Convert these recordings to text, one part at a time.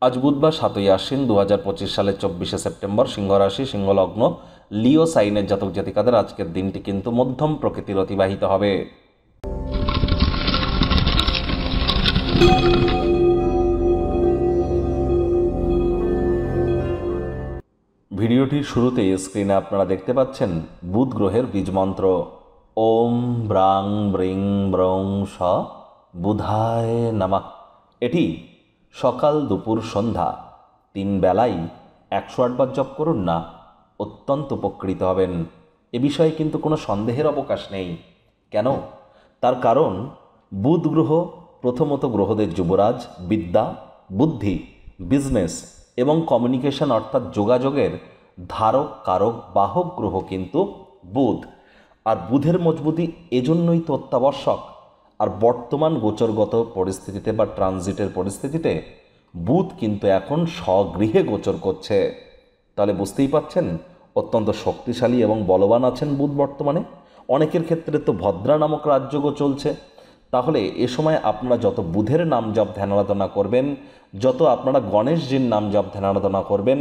আজ বুধবার 7ই আশ্বিন 2025 সালের 24শে সেপ্টেম্বর, সিংহ রাশি, সিংহ লগ্ন, লিও সাইনের জাতক জাতিকাদের আজকের দিনটি কিন্তু মধ্যম প্রকৃতির অতিবাহিত হবে। ভিডিওটির শুরুতেই স্ক্রিনে আপনারা দেখতে পাচ্ছেন বুধ গ্রহের বীজ মন্ত্র ওম ব্রাং ব্রিং ব্রং স বুধায় নমঃ। এটি সকাল দুপুর সন্ধ্যা 3 বেলাই 108 বার জপ করুন না, অত্যন্ত উপকৃত হবেন। এ বিষয়ে কিন্তু কোনো সন্দেহের অবকাশ নেই। কেন? তার কারণ বুধ গ্রহ প্রথমত গ্রহদের যুবরাজ, বিদ্যা, বুদ্ধি, বিজনেস এবং কমিউনিকেশন অর্থাৎ যোগাযোগের ধারক, কারক, বাহক গ্রহ কিন্তু বুধ। আর বুধের মজবুতি এজন্যই তো অত্যাবশ্যক। আর বর্তমান গোচরগত পরিস্থিতিতে বা ট্রানজিটের পরিস্থিতিতে বুধ কিন্তু এখন স্বগৃহে গোচর করছে। তাহলে বুঝতেই পাচ্ছেন অত্যন্ত শক্তিশালী এবং বলবান আছেন বুধ বর্তমানে। অনেকের ক্ষেত্রে তো ভদ্রা নামক রাজযোগও চলছে। তাহলে এ সময় আপনারা যত বুধের নাম জপ ধ্যান আরাধনা করবেন, যত আপনারা গণেশজির নাম জপ ধ্যান আরাধনা করবেন,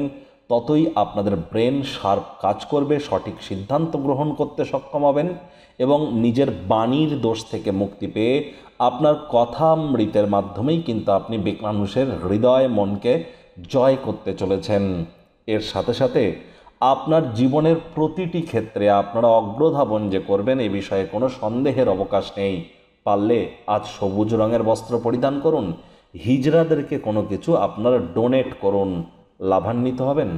ততই আপনাদের ব্রেন শার্প কাজ করবে, সঠিক সিদ্ধান্ত গ্রহণ করতে সক্ষম হবেন এবং নিজের বাণীর দোষ থেকে মুক্তি পেয়ে আপনার কথামৃতের মাধ্যমেই কিন্তু আপনি মানুষের হৃদয় মনকে জয় করতে চলেছেন। এর সাথে সাথে আপনার জীবনের প্রতিটি ক্ষেত্রে আপনারা অগ্রধাবন যে করবেন এ বিষয়ে কোনো সন্দেহের অবকাশ নেই। পারলে আজ সবুজ রঙের বস্ত্র পরিধান করুন, হিজড়াদেরকে কোনো কিছু আপনারা ডোনেট করুন, লাভান্বিত হবেন।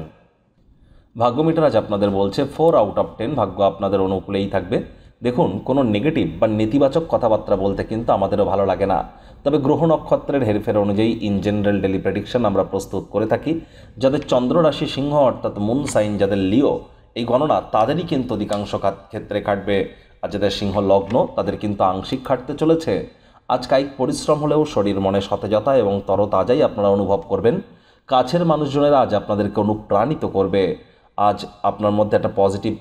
ভাগ্যমিটার আজ আপনাদের বলছে 4 আউট অফ 10 ভাগ্য আপনাদের অনুকূলেই থাকবে। দেখুন, কোনো নেগেটিভ বা নেতিবাচক কথাবার্তা বলতে কিন্তু আমাদেরও ভালো লাগে না। তবে গ্রহ নক্ষত্রের হেরফের অনুযায়ী ইন জেনারেল ডেলি প্রেডিকশন আমরা প্রস্তুত করে থাকি। যাদের চন্দ্র রাশি সিংহ অর্থাৎ মুন সাইন, যাদের লিও, এই গণনা তাদেরই কিন্তু অধিকাংশ ক্ষেত্রে খাটবে। আর যাদের সিংহ লগ্ন তাদের কিন্তু আংশিক খাটতে চলেছে। আজ কায়িক পরিশ্রম হলেও শরীর মনে সতেজতা এবং তরতাজাই আপনারা অনুভব করবেন। কাছের মানুষজনেরা আজ আপনাদেরকে অনুপ্রাণিত করবে। আজ আপনার মধ্যে একটা পজিটিভ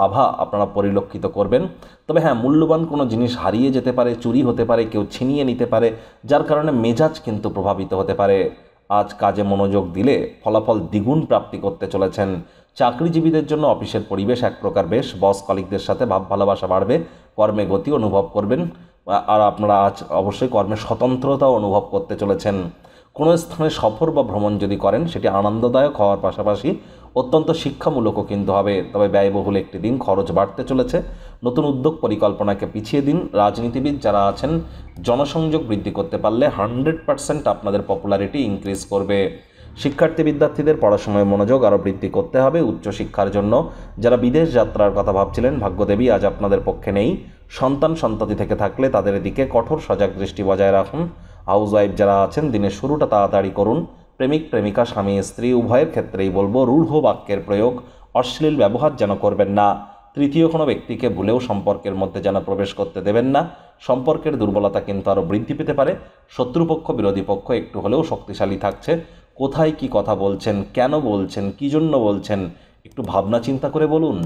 আভা আপনারা পরিলক্ষিত করবেন। তবে হ্যাঁ, মূল্যবান কোনো জিনিস হারিয়ে যেতে পারে, চুরি হতে পারে, কেউ ছিনিয়ে নিতে পারে, যার কারণে মেজাজ কিন্তু প্রভাবিত হতে পারে। আজ কাজে মনোযোগ দিলে ফলাফল দ্বিগুণ প্রাপ্তি করতে চলেছেন। চাকরিজীবীদের জন্য অফিসের পরিবেশ এক প্রকার বেশ, বস কলিগদের সাথে ভাব ভালোবাসা বাড়বে, কর্মে গতি অনুভব করবেন। আর আপনারা আজ অবশ্যই কর্মে স্বতন্ত্রতাও অনুভব করতে চলেছেন। কোনো স্থানে সফর বা ভ্রমণ যদি করেন সেটি আনন্দদায়ক হওয়ার পাশাপাশি অত্যন্ত শিক্ষামূলকও কিন্তু হবে। তবে ব্যয়বহুল একটি দিন, খরচ বাড়তে চলেছে। নতুন উদ্যোগ পরিকল্পনাকে পিছিয়ে দিন। রাজনীতিবিদ যারা আছেন জনসংযোগ বৃদ্ধি করতে পারলে 100% আপনাদের পপুলারিটি ইনক্রিজ করবে। শিক্ষার্থী বিদ্যার্থীদের পড়াশোনায় মনোযোগ আরও বৃদ্ধি করতে হবে। উচ্চশিক্ষার জন্য যারা বিদেশ যাত্রার কথা ভাবছিলেন, ভাগ্যদেবী আজ আপনাদের পক্ষে নেই। সন্তানতি থেকে থাকলে তাদের দিকে কঠোর সজাগ দৃষ্টি বজায় রাখুন। হাউসওয়াইফ যারা আছেন দিনের শুরুটা তাড়াতাড়ি করুন। প্রেমিক প্রেমিকা, স্বামী স্ত্রী উভয়ের ক্ষেত্রেই বলবো রূঢ় বাক্যের প্রয়োগ, অশ্লীল ব্যবহার যেন করবেন না। তৃতীয় কোনো ব্যক্তিকে ভুলেও সম্পর্কের মধ্যে যেন প্রবেশ করতে দেবেন না। সম্পর্কের দুর্বলতা কিন্তু আরও বৃদ্ধি পেতে পারে। শত্রুপক্ষ বিরোধী পক্ষ একটু হলেও শক্তিশালী থাকছে। কোথায় কি কথা বলছেন, কেন বলছেন, কী জন্য বলছেন, একটু ভাবনা চিন্তা করে বলুন।